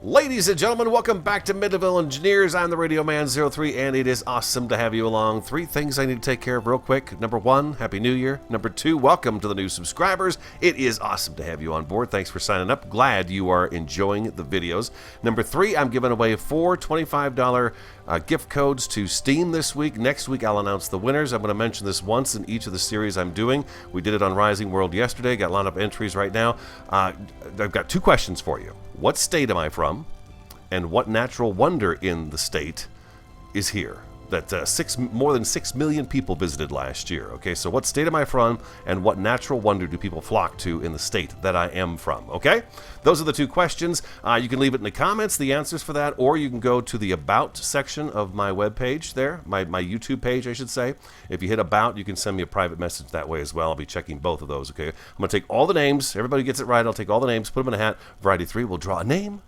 Ladies and gentlemen, welcome back to Mid-Level Engineers. I'm the Radio Man 03, and it is awesome to have you along. 3 things I need to take care of real quick. Number 1, Happy New Year. Number 2, welcome to the new subscribers. It is awesome to have you on board. Thanks for signing up. Glad you are enjoying the videos. Number 3, I'm giving away 4 $25 gift codes to Steam this week. Next week, I'll announce the winners. I'm going to mention this once in each of the series I'm doing. We did it on Rising World yesterday. Got a lot of entries right now. I've got 2 questions for you. What state am I from? And what natural wonder in the state is here? That more than 6 million people visited last year. Okay, so what state am I from? And what natural wonder do people flock to in the state that I am from? Okay, those are the 2 questions. You can leave it in the comments, the answers for that, or you can go to the About section of my webpage there, my YouTube page, I should say. If you hit About, you can send me a private message that way as well. I'll be checking both of those, okay? I'm going to take all the names. Everybody gets it right. I'll take all the names, put them in a hat. Variety 3 will draw a name.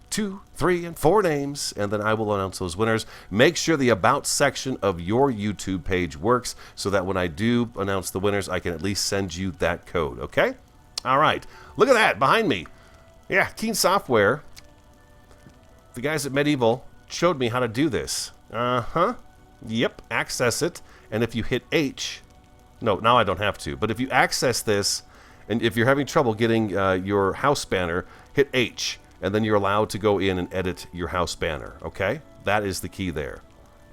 2, 3, and 4 names, and then I will announce those winners. Make sure the About section of your YouTube page works so that when I do announce the winners, I can at least send you that code, okay? All right. Look at that behind me. Yeah, Keen Software. The guys at Medieval showed me how to do this. Yep, access it, and if you hit H, no, now I don't have to, but if you access this, and if you're having trouble getting your house banner, hit H. And then you're allowed to go in and edit your house banner, okay? That is the key there.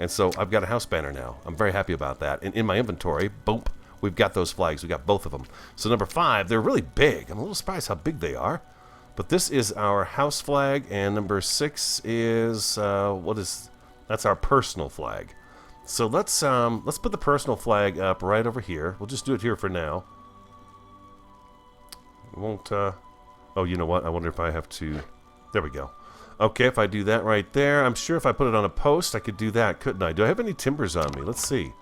And so I've got a house banner now. I'm very happy about that. And in my inventory, boom, we've got those flags. We've got both of them. So number 5, they're really big. I'm a little surprised how big they are. But this is our house flag, and number 6 is, that's our personal flag. So let's put the personal flag up right over here. We'll just do it here for now. We won't, oh, you know what? I wonder if I have to... There we go. Okay, if I do that right there, I'm sure if I put it on a post, I could do that, couldn't I? Do I have any timbers on me? Let's see.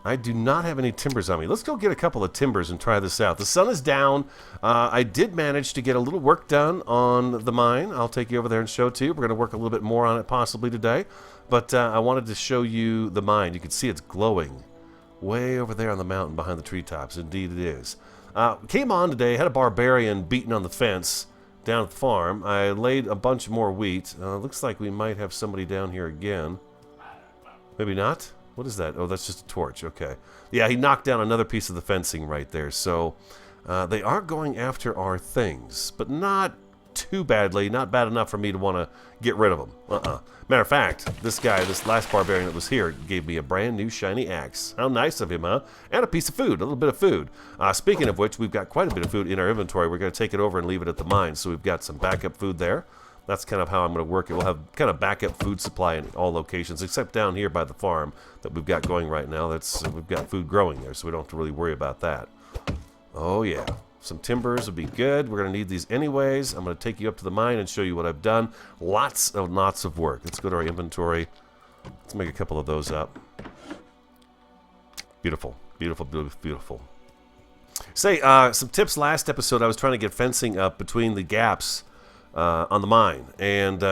I do not have any timbers on me. Let's go get a couple of timbers and try this out. The sun is down. I did manage to get a little work done on the mine. I'll take you over there and show it to you. We're going to work a little bit more on it possibly today. But I wanted to show you the mine. You can see it's glowing way over there on the mountain behind the treetops. Indeed it is. Came on today, had a barbarian beating on the fence down at the farm. I laid a bunch more wheat. Looks like we might have somebody down here again. Maybe not? What is that? Oh, that's just a torch. Okay. Yeah, he knocked down another piece of the fencing right there. So they are going after our things, but not too badly. Not bad enough for me to want to get rid of them. Matter of fact, this guy, this last barbarian that was here, gave me a brand new shiny axe. How nice of him, huh? And a piece of food, a little bit of food. Speaking of which, we've got quite a bit of food in our inventory. We're going to take it over and leave it at the mine. So we've got some backup food there. That's kind of how I'm going to work it. We'll have kind of backup food supply in all locations, except down here by the farm that we've got going right now. We've got food growing there, so we don't have to really worry about that. Oh, yeah. Some timbers would be good. We're going to need these anyways. I'm going to take you up to the mine and show you what I've done. Lots of work. Let's go to our inventory. Let's make a couple of those up. Beautiful. Beautiful, beautiful, beautiful. Say, some tips last episode. I was trying to get fencing up between the gaps on the mine. And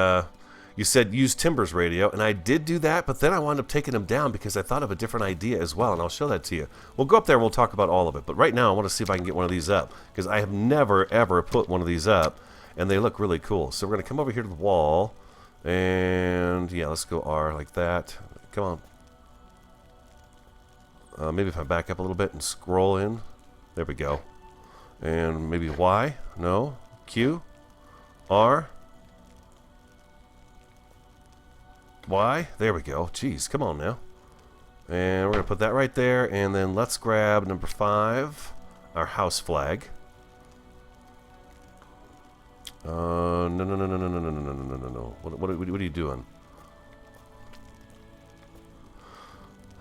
you said use timbers radio. And I did do that, but then I wound up taking them down because I thought of a different idea as well. And I'll show that to you. We'll go up there and we'll talk about all of it. But right now I want to see if I can get one of these up, because I have never, ever put one of these up. And they look really cool. So we're going to come over here to the wall. And yeah, let's go R like that. Come on. Maybe if I back up a little bit and scroll in. There we go. And maybe Y. No. Q. R. Y. There we go. Jeez, come on now. And we're going to put that right there. And then let's grab number 5, our house flag. No. What are you doing?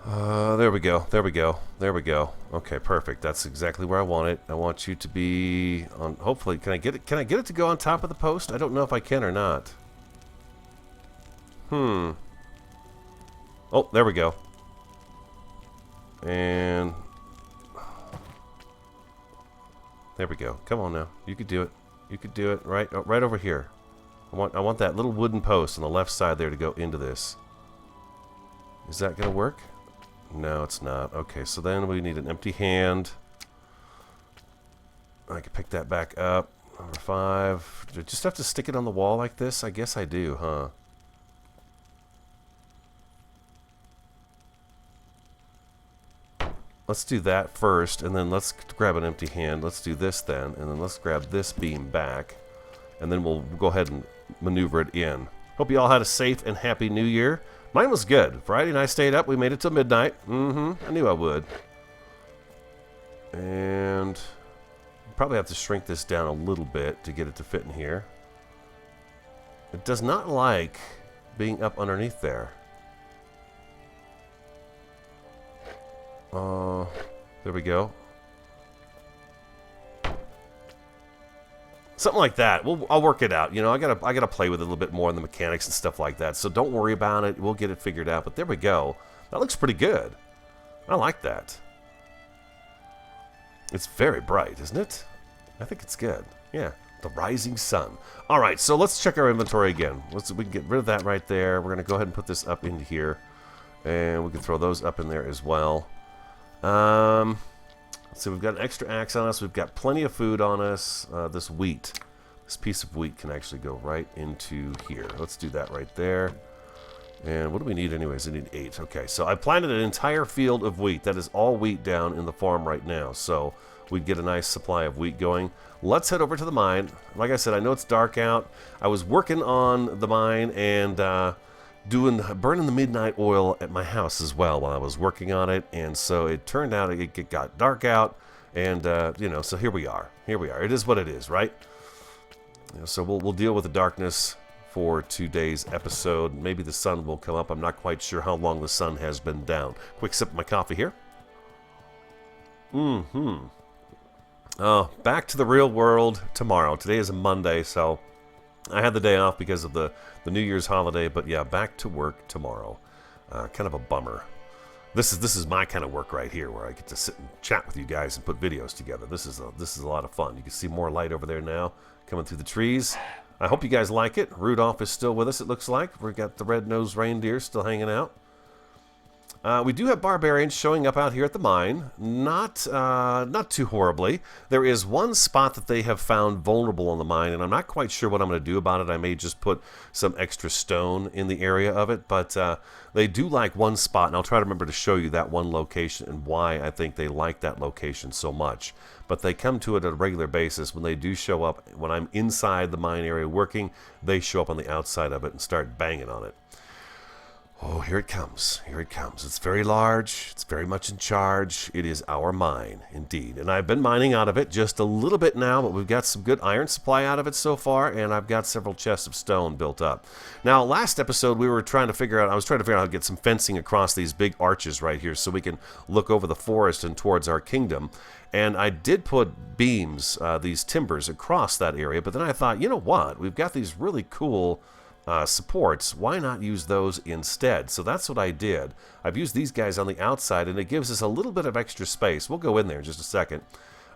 There we go. There we go. There we go. Okay, perfect. That's exactly where I want it. I want you to be on. Hopefully, can I get it? Can I get it to go on top of the post? I don't know if I can or not. Oh, there we go. And there we go. Come on now. You could do it. You could do it right over here. I want that little wooden post on the left side there to go into this. Is that going to work? No, it's not. Okay, so then we need an empty hand. I can pick that back up. Number 5. Do I just have to stick it on the wall like this? I guess I do, huh? Let's do that first, and then let's grab an empty hand. Let's do this then, and then let's grab this beam back, and then we'll go ahead and maneuver it in. Hope you all had a safe and happy New Year. Mine was good. Friday night I stayed up. We made it till midnight. I knew I would. And probably have to shrink this down a little bit to get it to fit in here. It does not like being up underneath there. There we go. Something like that. I'll work it out. You know, I gotta play with it a little bit more in the mechanics and stuff like that. So don't worry about it. We'll get it figured out. But there we go. That looks pretty good. I like that. It's very bright, isn't it? I think it's good. Yeah, the rising sun. All right, so let's check our inventory again. We can get rid of that right there. We're gonna go ahead and put this up into here, and we can throw those up in there as well. So we've got an extra axe on us. We've got plenty of food on us. This wheat, this piece of wheat can actually go right into here. Let's do that right there. And what do we need anyways? I need 8. Okay, so I planted an entire field of wheat. That is all wheat down in the farm right now. So we'd get a nice supply of wheat going. Let's head over to the mine. Like I said, I know it's dark out. I was working on the mine and burning the midnight oil at my house as well while I was working on it. And so it turned out it got dark out. And, you know, so here we are. Here we are. It is what it is, right? You know, so we'll deal with the darkness for today's episode. Maybe the sun will come up. I'm not quite sure how long the sun has been down. Quick sip of my coffee here. Back to the real world tomorrow. Today is a Monday, so I had the day off because of the New Year's holiday. But yeah, back to work tomorrow. Kind of a bummer. This is my kind of work right here, where I get to sit and chat with you guys and put videos together. This is a lot of fun. You can see more light over there now coming through the trees. I hope you guys like it. Rudolph is still with us, it looks like. We've got the red-nosed reindeer still hanging out. We do have barbarians showing up out here at the mine. Not too horribly. There is one spot that they have found vulnerable on the mine, and I'm not quite sure what I'm going to do about it. I may just put some extra stone in the area of it, but they do like one spot, and I'll try to remember to show you that one location and why I think they like that location so much. But they come to it on a regular basis. When they do show up, when I'm inside the mine area working, they show up on the outside of it and start banging on it. Oh, here it comes. Here it comes. It's very large. It's very much in charge. It is our mine, indeed. And I've been mining out of it just a little bit now, but we've got some good iron supply out of it so far, and I've got several chests of stone built up. Now, last episode, I was trying to figure out how to get some fencing across these big arches right here so we can look over the forest and towards our kingdom. And I did put beams, these timbers, across that area, but then I thought, you know what? We've got these really cool supports. Why not use those instead? So that's what I did. I've used these guys on the outside, and it gives us a little bit of extra space. We'll go in there in just a second.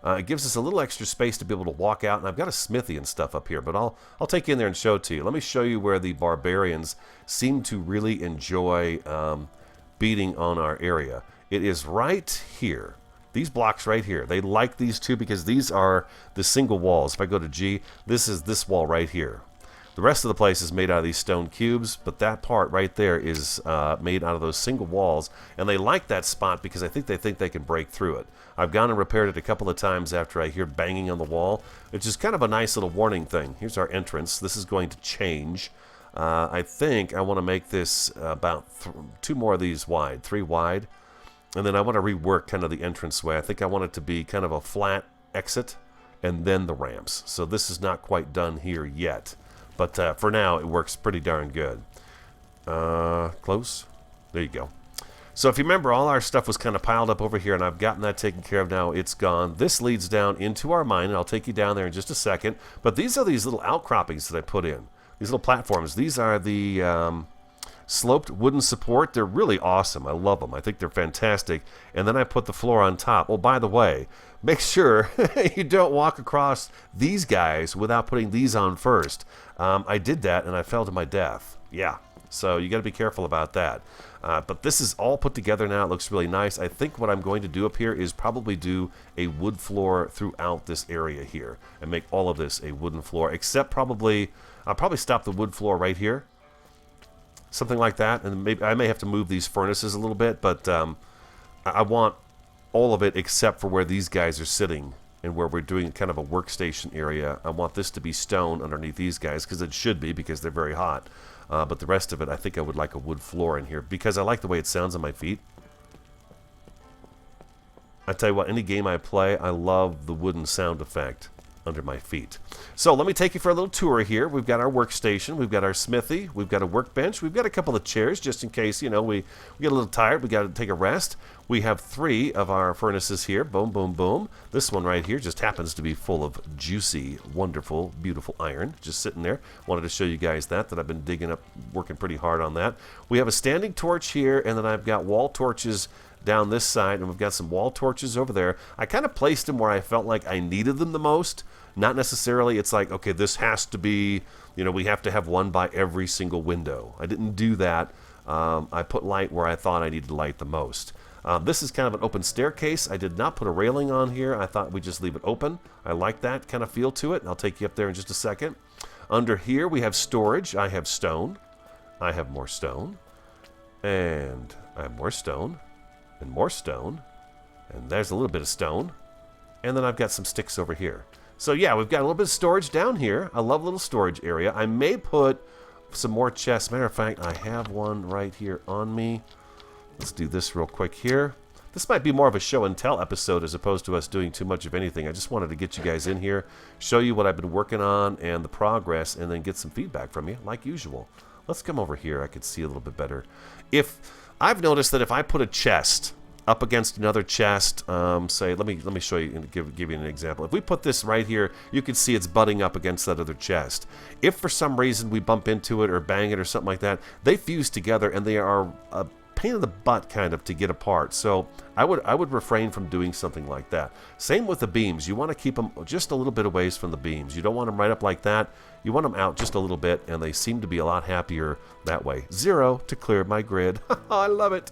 It gives us a little extra space to be able to walk out, and I've got a smithy and stuff up here, but I'll take you in there and show it to you. Let me show you where the barbarians seem to really enjoy beating on our area. It is right here. These blocks right here. They like these two because these are the single walls. If I go to G, this is this wall right here. The rest of the place is made out of these stone cubes, but that part right there is made out of those single walls, and they like that spot because I think they can break through it. I've gone and repaired it a couple of times after I hear banging on the wall, which is kind of a nice little warning thing. Here's our entrance. This is going to change. I think I want to make this about 2 more of these wide, 3 wide, and then I want to rework kind of the entranceway. I think I want it to be kind of a flat exit and then the ramps. So this is not quite done here yet. But for now, it works pretty darn good. Close. There you go. So if you remember, all our stuff was kind of piled up over here, and I've gotten that taken care of now. It's gone. This leads down into our mine, and I'll take you down there in just a second. But these are these little outcroppings that I put in. These little platforms. These are the sloped wooden support. They're really awesome. I love them. I think they're fantastic. And then I put the floor on top. Oh, by the way, make sure you don't walk across these guys without putting these on first. I did that, and I fell to my death. Yeah, So you got to be careful about that. But this is all put together now. It looks really nice. I think what I'm going to do up here is probably do a wood floor throughout this area here and make all of this a wooden floor, except probably I'll probably stop the wood floor right here, something like that. And maybe I may have to move these furnaces a little bit, but I want all of it except for where these guys are sitting and where we're doing kind of a workstation area. I want this to be stone underneath these guys, because it should be, because they're very hot. But the rest of it, I think I would like a wood floor in here, because I like the way it sounds on my feet. I tell you what, any game I play, I love the wooden sound effect under my feet. So let me take you for a little tour here. We've got our workstation, we've got our smithy, we've got a workbench, we've got a couple of chairs just in case, you know, we get a little tired, we got to take a rest. We have 3 of our furnaces here. Boom, boom, boom. This one right here just happens to be full of juicy, wonderful, beautiful iron just sitting there. Wanted to show you guys that I've been digging up, working pretty hard on that. We have a standing torch here, and then I've got wall torches down this side, and we've got some wall torches over there. I kind of placed them where I felt like I needed them the most. Not necessarily, it's like, okay, this has to be, you know, we have to have one by every single window. I didn't do that. I put light where I thought I needed light the most. This is kind of an open staircase. I did not put a railing on here. I thought we'd just leave it open. I like that kind of feel to it. I'll take you up there in just a second. Under here we have storage. I have stone. I have more stone. And I have more stone. And more stone. And there's a little bit of stone. And then I've got some sticks over here. So yeah, we've got a little bit of storage down here. I love a little storage area. I may put some more chests. Matter of fact, I have one right here on me. Let's do this real quick here. This might be more of a show and tell episode as opposed to us doing too much of anything. I just wanted to get you guys in here, show you what I've been working on and the progress, and then get some feedback from you like usual. Let's come over here. I could see a little bit better. If I've noticed that if I put a chest up against another chest, say, let me show you and give you an example. If we put this right here, you can see it's butting up against that other chest. If for some reason we bump into it or bang it or something like that, they fuse together and they are a pain in the butt kind of to get apart. So I would refrain from doing something like that. Same with the beams. You want to keep them just a little bit away from the beams. You don't want them right up like that. You want them out just a little bit, and they seem to be a lot happier that way. 0 to clear my grid. I love it.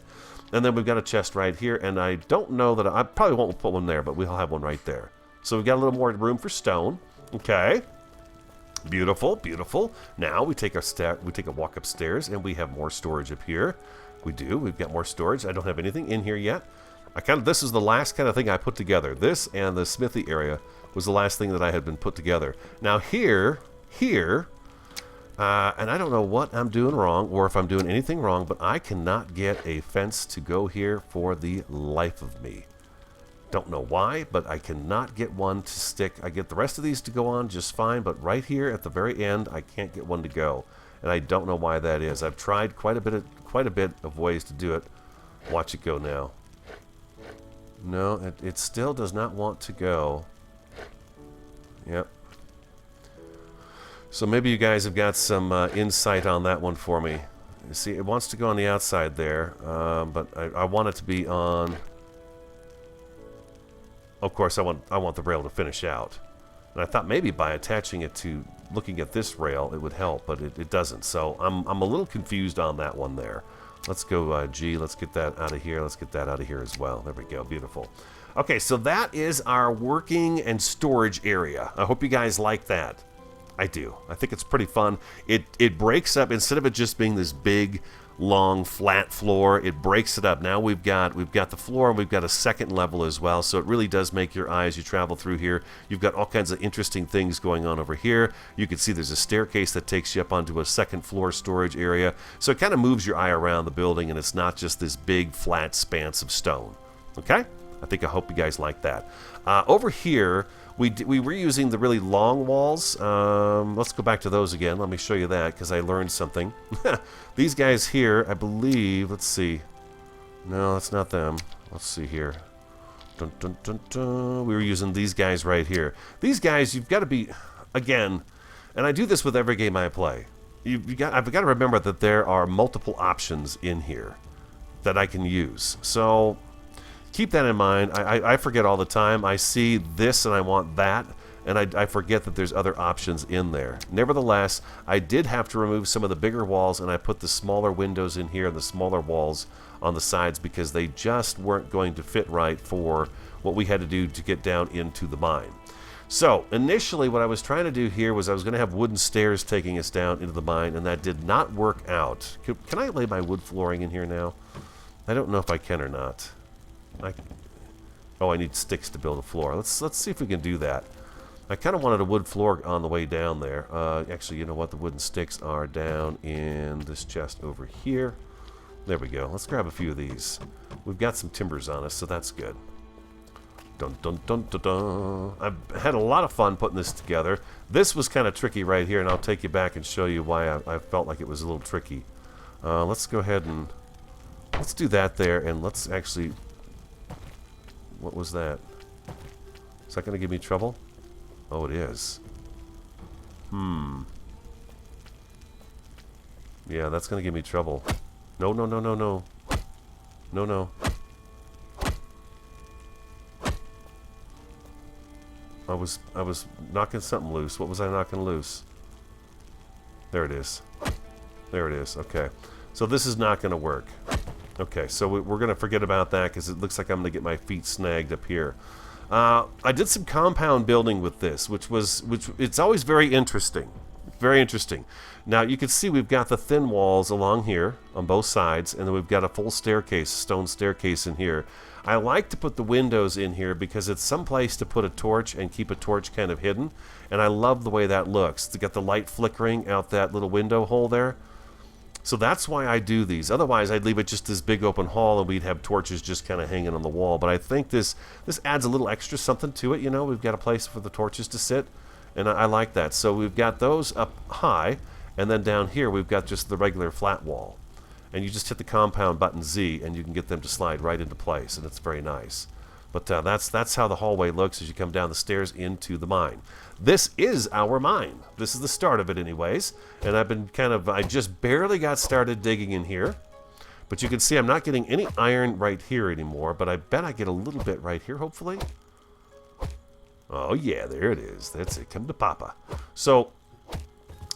And then we've got a chest right here, and I don't know that I probably won't put one there, but we'll have one right there. So we've got a little more room for stone. Okay. Beautiful, beautiful. Now we take a walk upstairs, and we have more storage up here. We do. We've got more storage. I don't have anything in here yet. This is the last kind of thing I put together. This and the smithy area was the last thing that I had been put together. Now here, and I don't know what I'm doing wrong or if I'm doing anything wrong, but I cannot get a fence to go here for the life of me. Don't know why, but I cannot get one to stick. I get the rest of these to go on just fine, but right here at the very end, I can't get one to go. And I don't know why that is. I've tried quite a bit of ways to do it. Watch it go now. No, it still does not want to go. Yep. So maybe you guys have got some insight on that one for me. You see, it wants to go on the outside there, but I want it to be on. Of course, I want the rail to finish out, and I thought maybe by attaching it to looking at this rail it would help, but it doesn't. So I'm a little confused on that one there. Let's go G. Let's get that out of here. Let's get that out of here as well. There we go. Beautiful. Okay, so that is our working and storage area. I hope you guys like that. I do. I think it's pretty fun. It breaks up, instead of it just being this big, long, flat floor, it breaks it up. Now we've got the floor, and we've got a second level as well, so it really does make your eye as you travel through here. You've got all kinds of interesting things going on over here. You can see there's a staircase that takes you up onto a second floor storage area, so it kind of moves your eye around the building, and it's not just this big, flat expanse of stone. Okay? I hope you guys like that. Over here, we were using the really long walls. Let's go back to those again. Let me show you that, because I learned something. These guys here, I believe, let's see. No, that's not them. Let's see here. Dun, dun, dun, dun. We were using these guys right here. These guys, you've got to be, again, and I do this with every game I play. I've got to remember that there are multiple options in here that I can use. So keep that in mind. I forget all the time. I see this and I want that, and I forget that there's other options in there. Nevertheless, I did have to remove some of the bigger walls, and I put the smaller windows in here and the smaller walls on the sides because they just weren't going to fit right for what we had to do to get down into the mine. So initially what I was trying to do here was I was going to have wooden stairs taking us down into the mine, and that did not work out. Can I lay my wood flooring in here now? I don't know if I can or not. Oh, I need sticks to build a floor. Let's see if we can do that. I kind of wanted a wood floor on the way down there. Actually, you know what? The wooden sticks are down in this chest over here. There we go. Let's grab a few of these. We've got some timbers on us, so that's good. Dun, dun, dun, dun, dun. I've had a lot of fun putting this together. This was kind of tricky right here, and I'll take you back and show you why I felt like it was a little tricky. Let's go ahead and let's do that there, and let's actually... What was that? Is that going to give me trouble? Oh, it is. Yeah, that's going to give me trouble. No, no, no, no, no. No, no. I was knocking something loose. What was I knocking loose? There it is. There it is. Okay. So this is not going to work. Okay, so we're going to forget about that because it looks like I'm going to get my feet snagged up here. I did some compound building with this, which it's always very interesting. Very interesting. Now you can see we've got the thin walls along here on both sides, and then we've got a full staircase, stone staircase in here. I like to put the windows in here because it's some place to put a torch and keep a torch kind of hidden, and I love the way that looks. To get the light flickering out that little window hole there. So that's why I do these. Otherwise, I'd leave it just this big open hall and we'd have torches just kind of hanging on the wall. But I think this adds a little extra something to it. You know, we've got a place for the torches to sit, and I like that. So we've got those up high, and then down here we've got just the regular flat wall. And you just hit the compound button Z, and you can get them to slide right into place, and it's very nice. But that's how the hallway looks as you come down the stairs into the mine. This is our mine. This is the start of it anyways. And I just barely got started digging in here. But you can see I'm not getting any iron right here anymore, but I bet I get a little bit right here, hopefully. Oh yeah, there it is. That's it. Come to Papa. So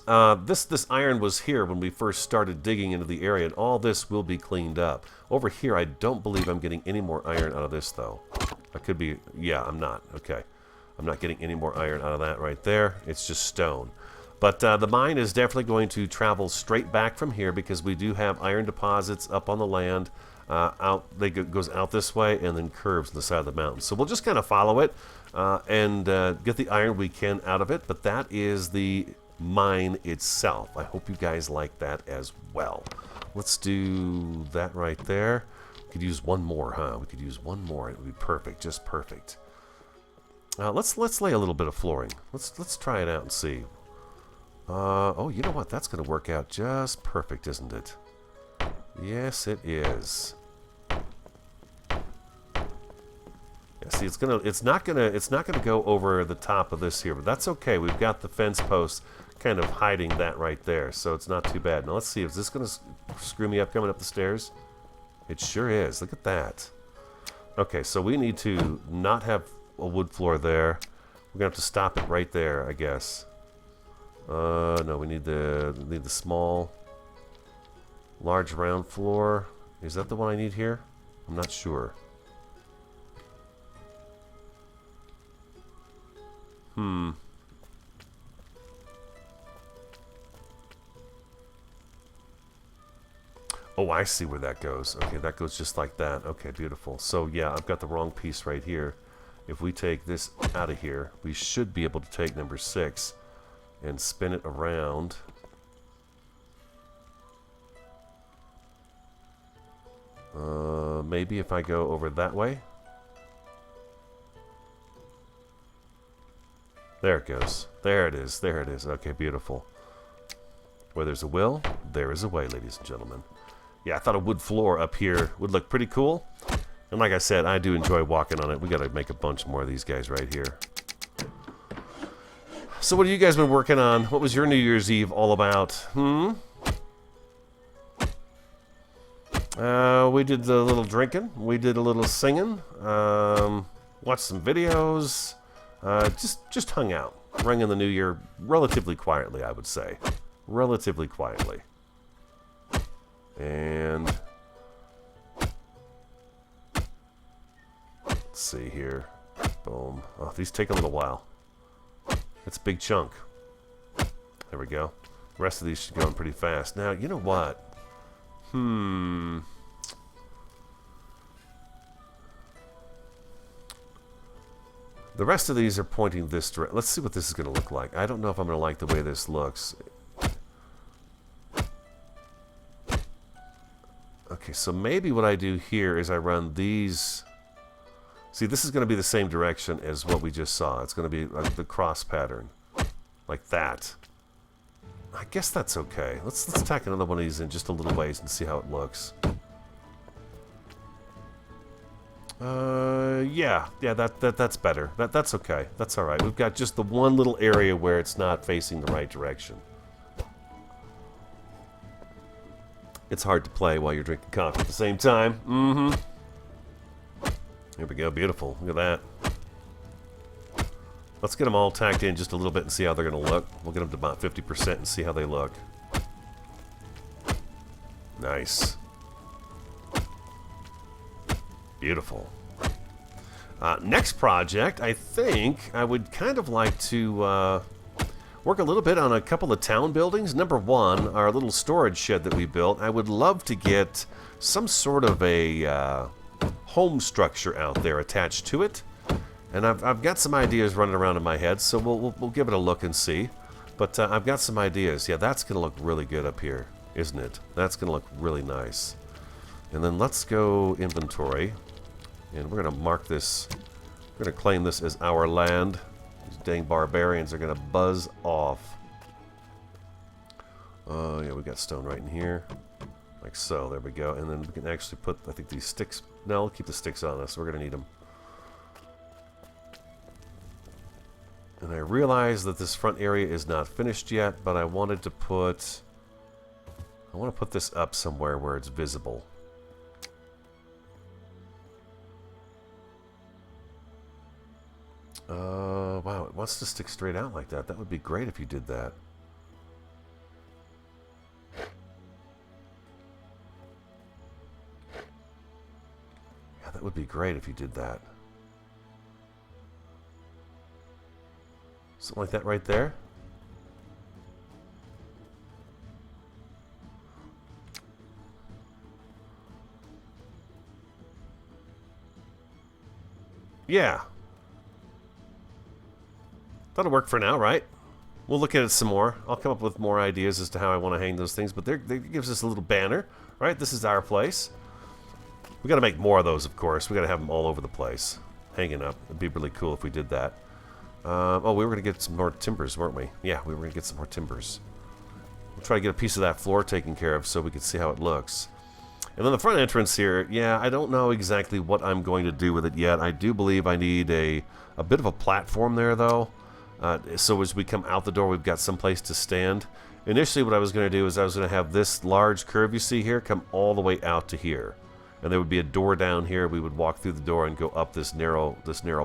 this iron was here when we first started digging into the area, and all this will be cleaned up. Over here, I don't believe I'm getting any more iron out of this, though. I could be... Yeah, I'm not. Okay. I'm not getting any more iron out of that right there. It's just stone. But the mine is definitely going to travel straight back from here because we do have iron deposits up on the land. Goes out this way and then curves on the side of the mountain. So we'll just kind of follow it and get the iron we can out of it. But that is the mine itself. I hope you guys like that as well. Let's do that right there. We could use one more, huh? We could use one more. It would be perfect, just perfect. Let's lay a little bit of flooring. Let's try it out and see. Oh, you know what? That's going to work out just perfect, isn't it? Yes, it is. Yeah, see, it's not gonna go over the top of this here, but that's okay. We've got the fence posts kind of hiding that right there, so it's not too bad. Now let's see, is this gonna screw me up coming up the stairs? It sure is. Look at that. Okay, so we need to not have a wood floor there. We're gonna have to stop it right there, I guess. No, we need the small, large round floor. Is that the one I need here? I'm not sure. Oh, I see where that goes. Okay, that goes just like that. Okay, beautiful. So yeah, I've got the wrong piece right here. If we take this out of here, we should be able to take number 6 and spin it around. Maybe if I go over that way. There it goes. There it is. There it is. Okay, beautiful. Where there's a will, there is a way, ladies and gentlemen. Yeah, I thought a wood floor up here would look pretty cool. And like I said, I do enjoy walking on it. We got to make a bunch more of these guys right here. So what have you guys been working on? What was your New Year's Eve all about? We did a little drinking. We did a little singing. Watched some videos. just hung out, rang in the new year relatively quietly, I would say. Relatively quietly. And let's see here. Boom. Oh, these take a little while. It's a big chunk. There we go. The rest of these should go in pretty fast. Now, you know what? The rest of these are pointing this direction. Let's see what this is going to look like. I don't know if I'm going to like the way this looks. Okay, so maybe what I do here is I run these. See, this is going to be the same direction as what we just saw. It's going to be like the cross pattern. Like that. I guess that's okay. Let's tack another one of these in just a little ways and see how it looks. Yeah, that's better. That's okay. That's all right. We've got just the one little area where it's not facing the right direction. It's hard to play while you're drinking coffee at the same time. Here we go. Beautiful. Look at that. Let's get them all tacked in just a little bit and see how they're going to look. We'll get them to about 50% and see how they look. Nice. Beautiful. Next project, I think I would kind of like to work a little bit on a couple of town buildings. Number one, our little storage shed that we built. I would love to get some sort of a home structure out there attached to it. And I've got some ideas running around in my head, so we'll give it a look and see. But I've got some ideas. Yeah, that's going to look really good up here, isn't it? That's going to look really nice. And then let's go inventory. And we're going to mark this. We're going to claim this as our land. These dang barbarians are going to buzz off. Oh, yeah, we got stone right in here. Like so. There we go. And then we can actually put, I think, these sticks. No, we'll keep the sticks on us. We're going to need them. And I realize that this front area is not finished yet, but I wanted to put... I want to put this up somewhere where it's visible. Wow, it wants to stick straight out like that. That would be great if you did that. Yeah, that would be great if you did that. Something like that right there. Yeah. That'll work for now, right? We'll look at it some more. I'll come up with more ideas as to how I want to hang those things, but that gives us a little banner, right? This is our place. We got to make more of those, of course. We got to have them all over the place, hanging up. It'd be really cool if we did that. Oh, we were going to get some more timbers, weren't we? Yeah, we were going to get some more timbers. We'll try to get a piece of that floor taken care of so we can see how it looks. And then the front entrance here, yeah, I don't know exactly what I'm going to do with it yet. I do believe I need a bit of a platform there, though. So as we come out the door, we've got some place to stand. Initially, what I was going to do is I was going to have this large curve you see here come all the way out to here. And there would be a door down here. We would walk through the door and go up this narrow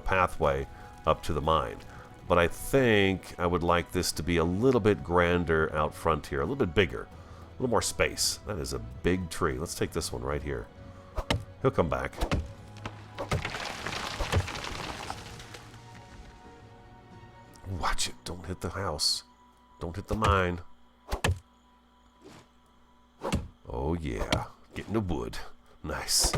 pathway up to the mine. But I think I would like this to be a little bit grander out front here, a little bit bigger, a little more space. That is a big tree. Let's take this one right here. He'll come back. Watch it. Don't hit the house. Don't hit the mine. Oh, yeah. Getting the wood. Nice.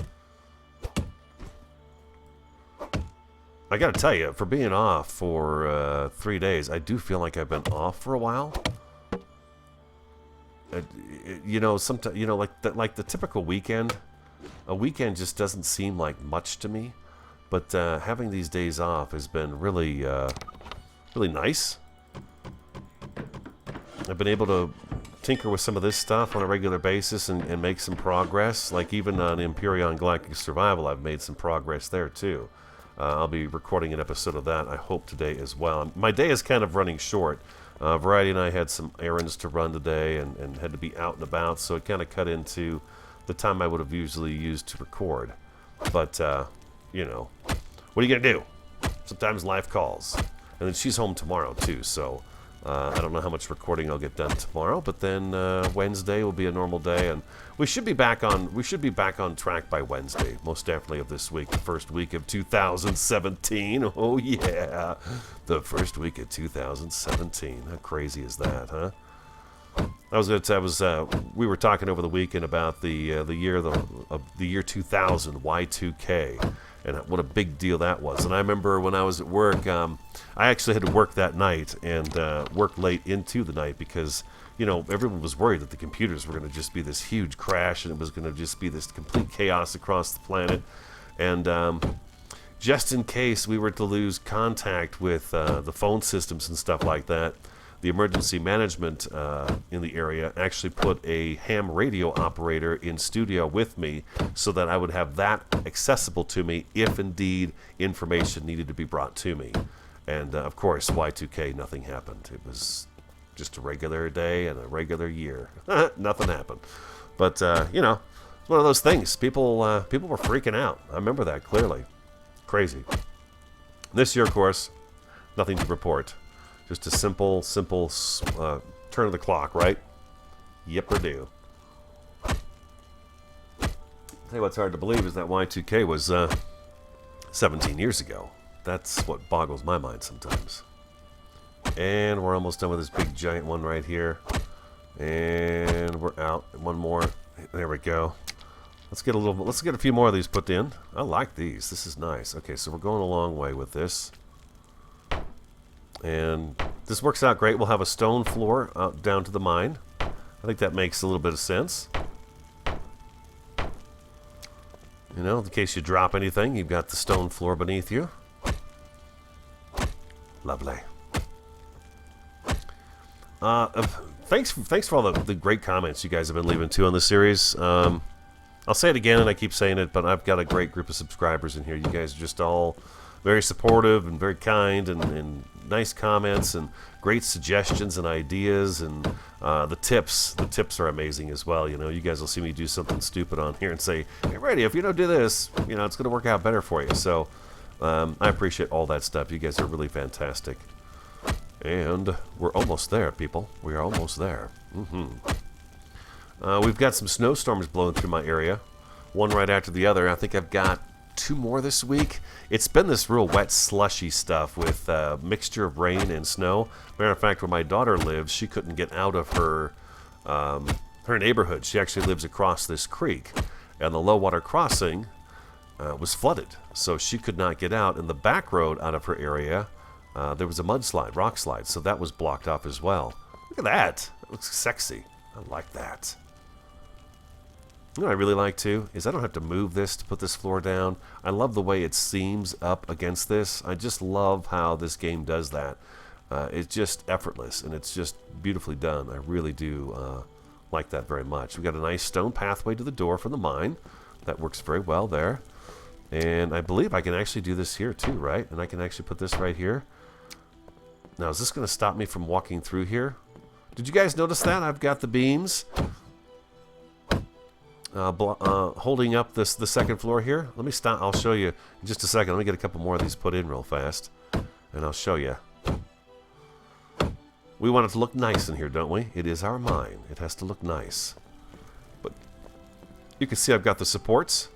I gotta tell you, for being off for 3 days, I do feel like I've been off for a while. You know, sometimes, you know, like the typical weekend. A weekend just doesn't seem like much to me. But having these days off has been really... really nice. I've been able to tinker with some of this stuff on a regular basis and make some progress. Like even on Empyrean Galactic Survival, I've made some progress there too. I'll be recording an episode of that, I hope, today as well. My day is kind of running short. Variety and I had some errands to run today and had to be out and about, so it kind of cut into the time I would have usually used to record. But, you know, what are you going to do? sometimes life calls. And then she's home tomorrow too, so I don't know how much recording I'll get done tomorrow, but then Wednesday will be a normal day, and we should be back on track by Wednesday, most definitely, of this week, the first week of 2017. Oh yeah, the first week of 2017. How crazy is that, huh? We were talking over the weekend about the year 2000, Y2K, and what a big deal that was. And I remember when I was at work, I actually had to work that night and work late into the night because, you know, everyone was worried that the computers were going to just be this huge crash and it was going to just be this complete chaos across the planet. And just in case we were to lose contact with the phone systems and stuff like that, the emergency management in the area actually put a ham radio operator in studio with me so that I would have that accessible to me if indeed information needed to be brought to me. And of course, Y2K, nothing happened. It was just a regular day and a regular year. Nothing happened. But, you know, it's one of those things. People were freaking out. I remember that clearly. Crazy. This year, of course, nothing to report. Just a simple turn of the clock, right? Yep, or do. Tell you what's hard to believe is that Y2K was 17 years ago. That's what boggles my mind sometimes. And we're almost done with this big giant one right here. And we're out. One more. There we go. Let's get a few more of these put in. I like these. This is nice. Okay, so we're going a long way with this. And this works out great. We'll have a stone floor out down to the mine. I think that makes a little bit of sense. You know, in case you drop anything, you've got the stone floor beneath you. Lovely. Thanks for all the great comments you guys have been leaving too on this series. I'll say it again, and I keep saying it, but I've got a great group of subscribers in here. You guys are just all very supportive and very kind, and nice comments and great suggestions and ideas, and the tips are amazing as well. You know, you guys will see me do something stupid on here and say, hey, Randy, if you don't do this, you know, it's going to work out better for you. So I appreciate all that stuff. You guys are really fantastic. And we're almost there, people. We are almost there. We've got some snowstorms blowing through my area, one right after the other. I think I've got 2 more this week. It's been this real wet, slushy stuff with a mixture of rain and snow. Matter of fact, where my daughter lives, she couldn't get out of her neighborhood. She actually lives across this creek, and the low water crossing was flooded, so she could not get out. And the back road out of her area, there was a mudslide, rock slide, so that was blocked off as well. Look at that. It looks sexy. I like that. You know what I really like too is I don't have to move this to put this floor down. I love the way it seams up against this. I just love how this game does that. It's just effortless, and it's just beautifully done. I really do like that very much. We've got a nice stone pathway to the door from the mine. That works very well there. And I believe I can actually do this here too, right? And I can actually put this right here. Now, is this going to stop me from walking through here? Did you guys notice that? I've got the beams holding up the second floor here. Let me stop. I'll show you in just a second. Let me get a couple more of these put in real fast, and I'll show you. We want it to look nice in here, don't we? It is our mine. It has to look nice. But you can see I've got the supports.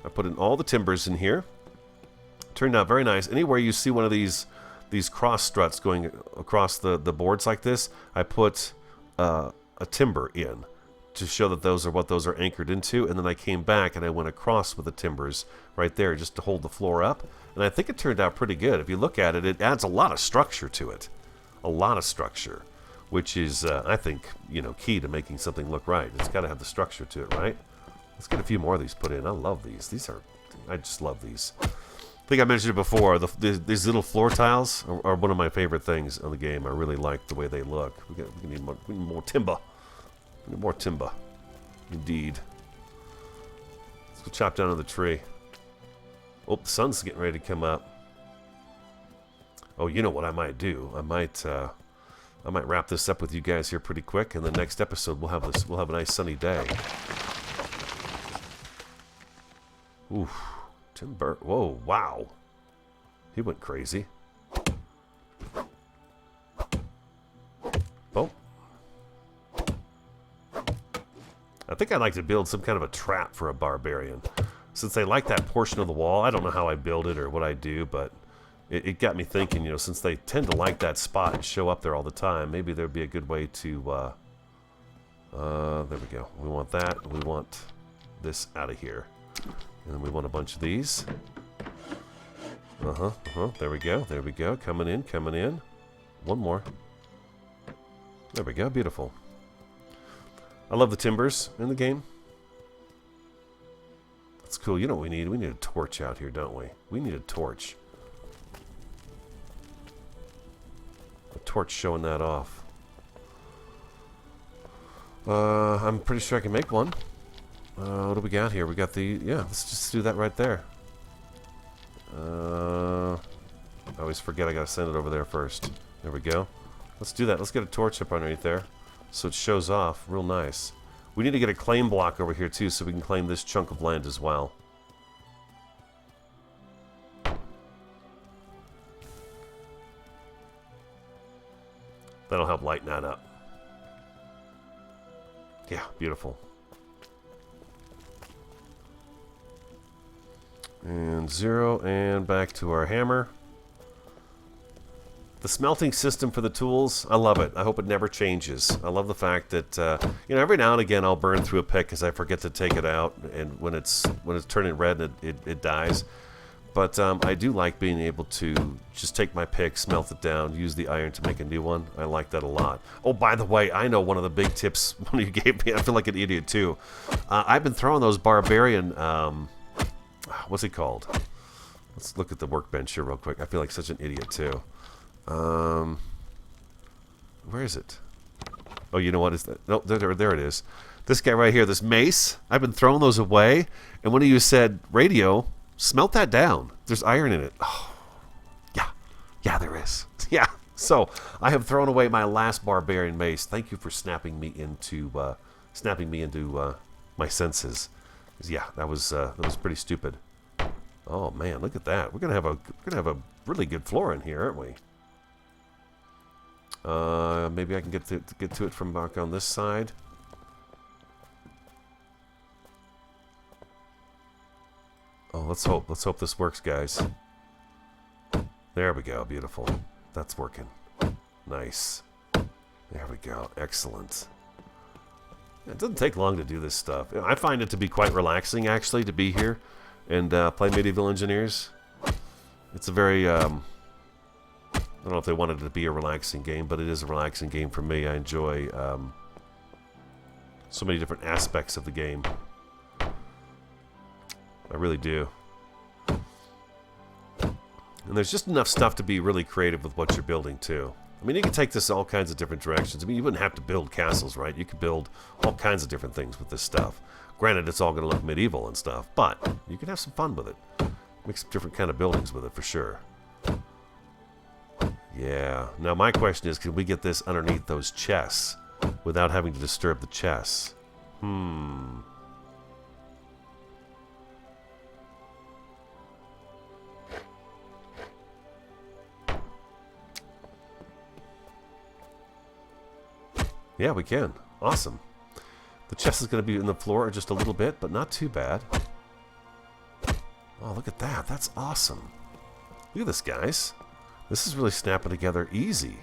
I put in all the timbers in here. Turned out very nice. Anywhere you see one of these cross struts going across the boards like this, I put a timber in to show that those are what those are anchored into, and then I came back and I went across with the timbers right there just to hold the floor up, and I think it turned out pretty good. If you look at it, it adds a lot of structure to it. A lot of structure, which is, I think, you know, key to making something look right. It's got to have the structure to it, right? Let's get a few more of these put in. I love these. I just love these. I think I mentioned it before. These little floor tiles are one of my favorite things on the game. I really like the way they look. We need more timber. We need more timber. Indeed. Let's go chop down the tree. Oh, the sun's getting ready to come up. Oh, you know what I might do? I might wrap this up with you guys here pretty quick, and the next episode we'll have a nice sunny day. Oof, timber. Whoa, wow. He went crazy. Boom. I think I'd like to build some kind of a trap for a barbarian. Since they like that portion of the wall, I don't know how I build it or what I do, but it got me thinking, you know, since they tend to like that spot and show up there all the time, maybe there'd be a good way to, there we go. We want that. We want this out of here. And then we want a bunch of these. There we go. There we go. Coming in, coming in. One more. There we go. Beautiful. I love the timbers in the game. That's cool. You know what we need? We need a torch out here, don't we? We need a torch. A torch showing that off. I'm pretty sure I can make one. What do we got here? We got the... Yeah, let's just do that right there. I always forget I gotta send it over there first. There we go. Let's do that. Let's get a torch up underneath there so it shows off real nice. We need to get a claim block over here too so we can claim this chunk of land as well. That'll help lighten that up. Yeah, beautiful. And 0, and back to our hammer. The smelting system for the tools, I love it. I hope it never changes. I love the fact that, you know, every now and again I'll burn through a pick because I forget to take it out, and when it's turning red, it dies. But I do like being able to just take my pick, smelt it down, use the iron to make a new one. I like that a lot. Oh, by the way, I know one of the big tips one of you gave me. I feel like an idiot too. I've been throwing those barbarian, what's he called? Let's look at the workbench here real quick. I feel like such an idiot too. Where is it? Oh, you know what is that? No, there it is. This guy right here, this mace. I've been throwing those away, and one of you said, "Radio, smelt that down. There's iron in it." Oh, yeah, there is. Yeah. So I have thrown away my last barbarian mace. Thank you for snapping me into my senses. Yeah, that was pretty stupid. Oh man, look at that. We're gonna have a really good floor in here, aren't we? Maybe I can get to it from back on this side. Oh, let's hope this works, guys. There we go. Beautiful. That's working. Nice. There we go. Excellent. It doesn't take long to do this stuff. I find it to be quite relaxing, actually, to be here and play Medieval Engineers. It's a very, I don't know if they wanted it to be a relaxing game, but it is a relaxing game for me. I enjoy so many different aspects of the game. I really do. And there's just enough stuff to be really creative with what you're building, too. I mean, you can take this all kinds of different directions. I mean, you wouldn't have to build castles, right? You could build all kinds of different things with this stuff. Granted, it's all going to look medieval and stuff, but you can have some fun with it. Make some different kind of buildings with it, for sure. Yeah. Now, my question is, can we get this underneath those chests without having to disturb the chests? Yeah, we can. Awesome. The chest is going to be in the floor just a little bit, but not too bad. Oh, look at that. That's awesome. Look at this, guys. This is really snapping together easy.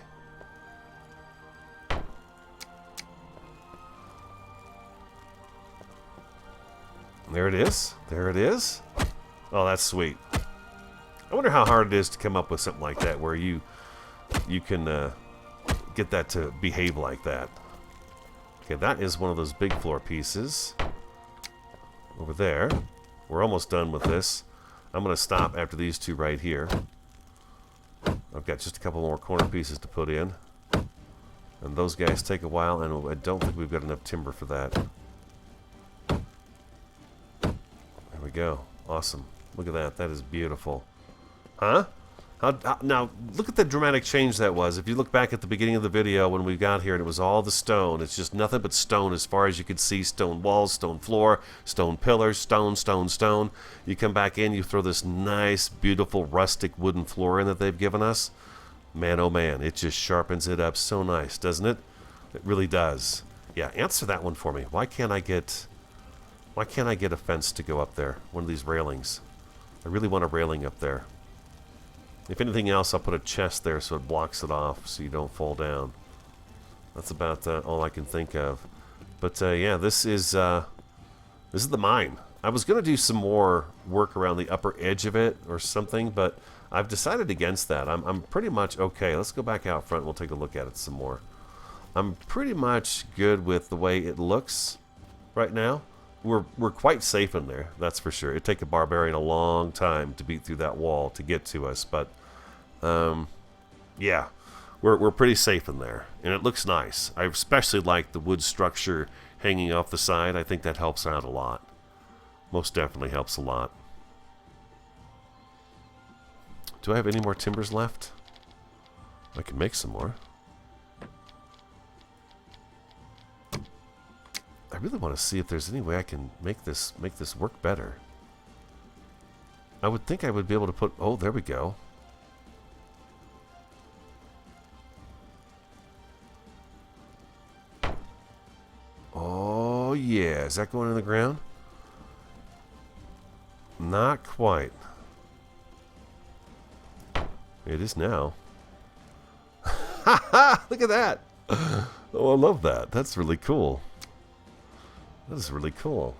There it is. There it is. Oh, that's sweet. I wonder how hard it is to come up with something like that where you can get that to behave like that. Okay, that is one of those big floor pieces. Over there. We're almost done with this. I'm going to stop after these two right here. I've got just a couple more corner pieces to put in. And those guys take a while, and I don't think we've got enough timber for that. There we go. Awesome. Look at that. That is beautiful. Huh? Now, look at the dramatic change that was. If you look back at the beginning of the video when we got here and it was all the stone, it's just nothing but stone as far as you could see. Stone walls, stone floor, stone pillars, stone, stone, stone. You come back in, you throw this nice, beautiful, rustic wooden floor in that they've given us. Man, oh man, it just sharpens it up so nice, doesn't it? It really does. Yeah, answer that one for me. Why can't I get a fence to go up there? One of these railings. I really want a railing up there. If anything else, I'll put a chest there so it blocks it off so you don't fall down. That's about all I can think of. But yeah, this is the mine. I was going to do some more work around the upper edge of it or something, but I've decided against that. I'm pretty much okay. Let's go back out front and we'll take a look at it some more. I'm pretty much good with the way it looks right now. We're quite safe in there, that's for sure. It'd take a barbarian a long time to beat through that wall to get to us, but yeah, we're pretty safe in there, and it looks nice. I especially like the wood structure hanging off the side. I think that helps out a lot. Most definitely helps a lot. Do I have any more timbers left? I can make some more. I really want to see if there's any way I can make this work better. I would think I would be able to put... Oh, there we go. Oh, yeah. Is that going in the ground? Not quite. It is now. Ha ha! Look at that! Oh, I love that. That's really cool. That is really cool.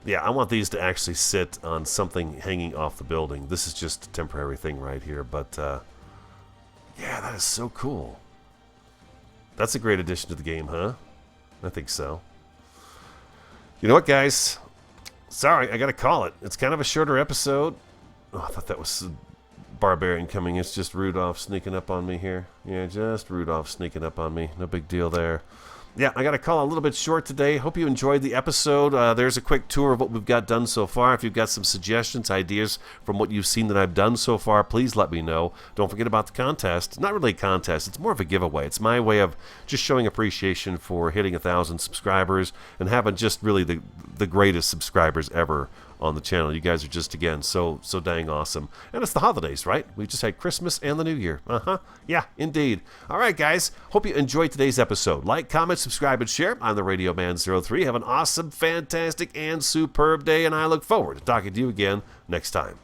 Yeah, I want these to actually sit on something hanging off the building. This is just a temporary thing right here, but yeah, that is so cool. That's a great addition to the game, huh? I think so. You know what, guys? Sorry, I gotta call it. It's kind of a shorter episode. Oh, I thought that was a barbarian coming. It's just Rudolph sneaking up on me here. Yeah, just Rudolph sneaking up on me. No big deal there. Yeah, I got to call a little bit short today. Hope you enjoyed the episode. There's a quick tour of what we've got done so far. If you've got some suggestions, ideas from what you've seen that I've done so far, please let me know. Don't forget about the contest. Not really a contest. It's more of a giveaway. It's my way of just showing appreciation for hitting 1,000 subscribers and having just really the greatest subscribers ever on the channel. You guys are just, again, so dang awesome. And it's the holidays, right? We just had Christmas and the New Year. Yeah, indeed. All right, guys. Hope you enjoyed today's episode. Like, comment, subscribe, and share. I'm the Radio Man 03. Have an awesome, fantastic, and superb day, and I look forward to talking to you again next time.